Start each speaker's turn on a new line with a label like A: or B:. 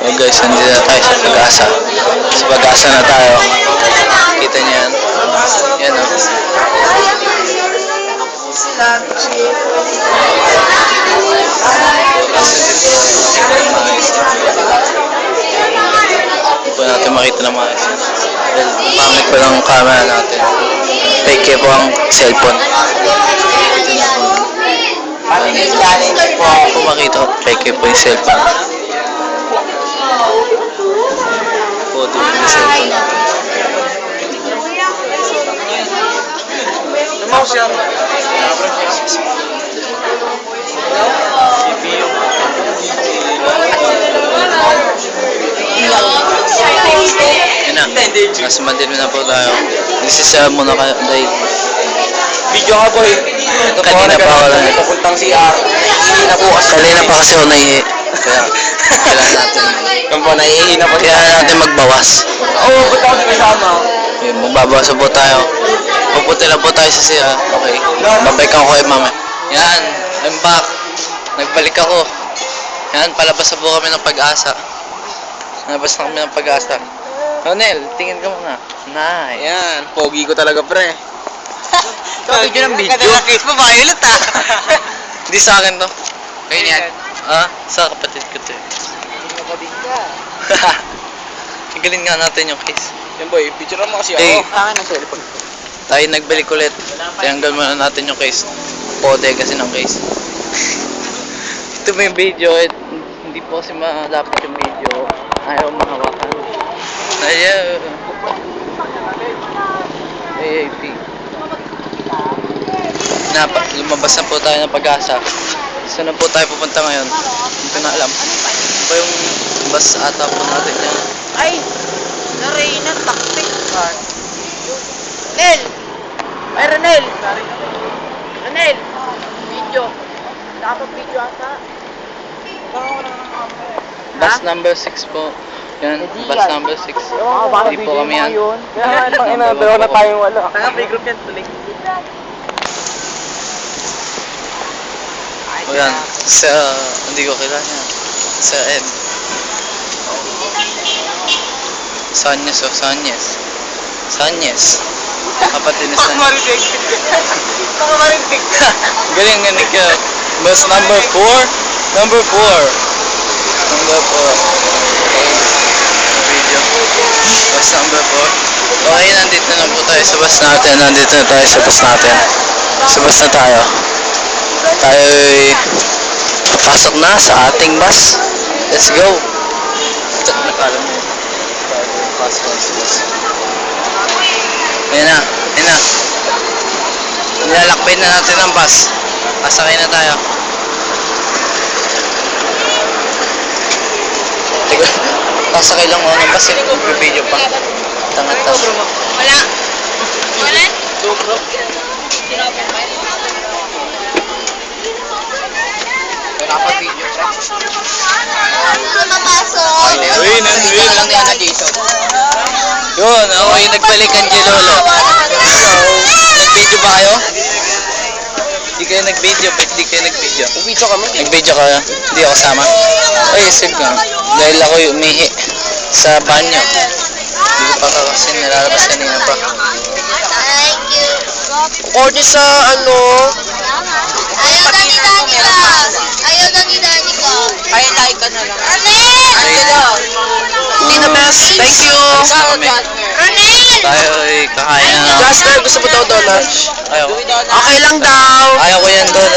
A: So guys, nandito na tayo sa Pag-asa. Sa Pag-asa na tayo. Kita niyo yan. Yan o. Hindi po natin makita na mga isa. Pangit pa lang ang camera natin. Take po ang cellphone. Kung makita ko, take po yung cellphone. Photo yung cellphone natin. Mouse yan. Yun na. Nasa Mandir na po tayo. Nagsisaya muna ka dahil
B: Video ka boy.
A: kanina pa ako lang.
B: Papuntang CR. Hindi na bukas.
A: Kanina pa kasi ako naihi. Kaya kailangan natin.
B: Yan po, naiihi na po.
A: Kailangan natin magbawas.
B: Oo, ba't ako din kasama?
A: Yun, magbabawas po tayo. Pupunta na po tayo sa siya. Okay. Babalik ako kay mama. Yan. I'm back. Nagbalik ako. Yan. Palabas na po kami ng Pag-asa. Palabas na kami ng Pag-asa. Ronel, tingin ka muna. Nice.
B: Ayan. Pogi ko talaga pre.
A: Video ng video.
B: Ganda ng case mo, violet ah.
A: Hindi sa akin to.
B: Ayun yan.
A: Ah? Sa kapatid ko to.
B: Kapatid ka.
A: Igalin nga natin yung case.
B: Yan boy, picture mo kasi
A: Hey.
B: ako. Akin ang cellphone.
A: Tayo nagbalik ulit. Tiyanggal muna natin yung case. Pode kasi ng case. Ito po yung video. Hindi po kasi malapit yung video. Ayaw mahawakan. Ayaw. AAP. Lumabas na po tayo ng Pag-asa. Saan na po tayo pupunta ngayon? Hindi ko na alam. Ano ba yung bus ata po natin yan?
C: Ay! Narena, taktik. Nel! Ay, Ranel! Ranel! Video. Dapat video ata.
A: Bus number 6 po. Yan, bus number 6. Hindi po kami yan.
B: Kaya pang ina, dalawa na tayong wala.
C: Tanga, free group yan. Tuloy.
A: O yan, sa, hindi ko kilala yan. Sa Ed. Sanyes o, Sanyes. Sanyes. Kapatid ni
B: Baka
A: Sanyes.
B: marinig. Baka marinig.
A: Galing nga ka. Bus number 4? Number 4. Number 4. Okay. Video. Bus number 4. Okay, nandito na po tayo sa bus natin. Nandito na tayo sa bus natin. Sa bus na tayo. Tayo'y papasok na sa ating bus. Let's go. Nakala mo. Pasok na sa bus. Ayan na. Ayan na. Nilalakbay na natin ang bus. Pasakay na tayo. Teka. Pasakay lang ako ng bus. Video pa. Tangat na.
C: Wala. Wala?
B: GoPro. Dapat video.
C: Ano ko napasok?
A: Uy, nandun
B: lang yan na Jason.
A: Yun, ako yung nagbalik ang Jelolo. Nag-video ba kayo? Hindi kayo nag-video, ba't di kayo nag-video?
B: Video kami.
A: Nag-video kayo? Hindi ako sama? Ay, sige nga. Dahil ako yung umihi sa banyo. Hindi ko pa kasi nilalabas kanina pa.
C: Thank you.
B: Order sa ano.
C: Ayaw na ni Dani ka. Ayaw na ni Dani ka.
B: Ay, like ka na lang.
C: Ranel!
B: Hindi na best. Thank you.
C: Ranel!
A: Tayo ay kakain na.
B: Jasper, gusto mo daw donuts?
A: Ayaw.
B: Okay lang daw.
A: Ayaw ko yan doon.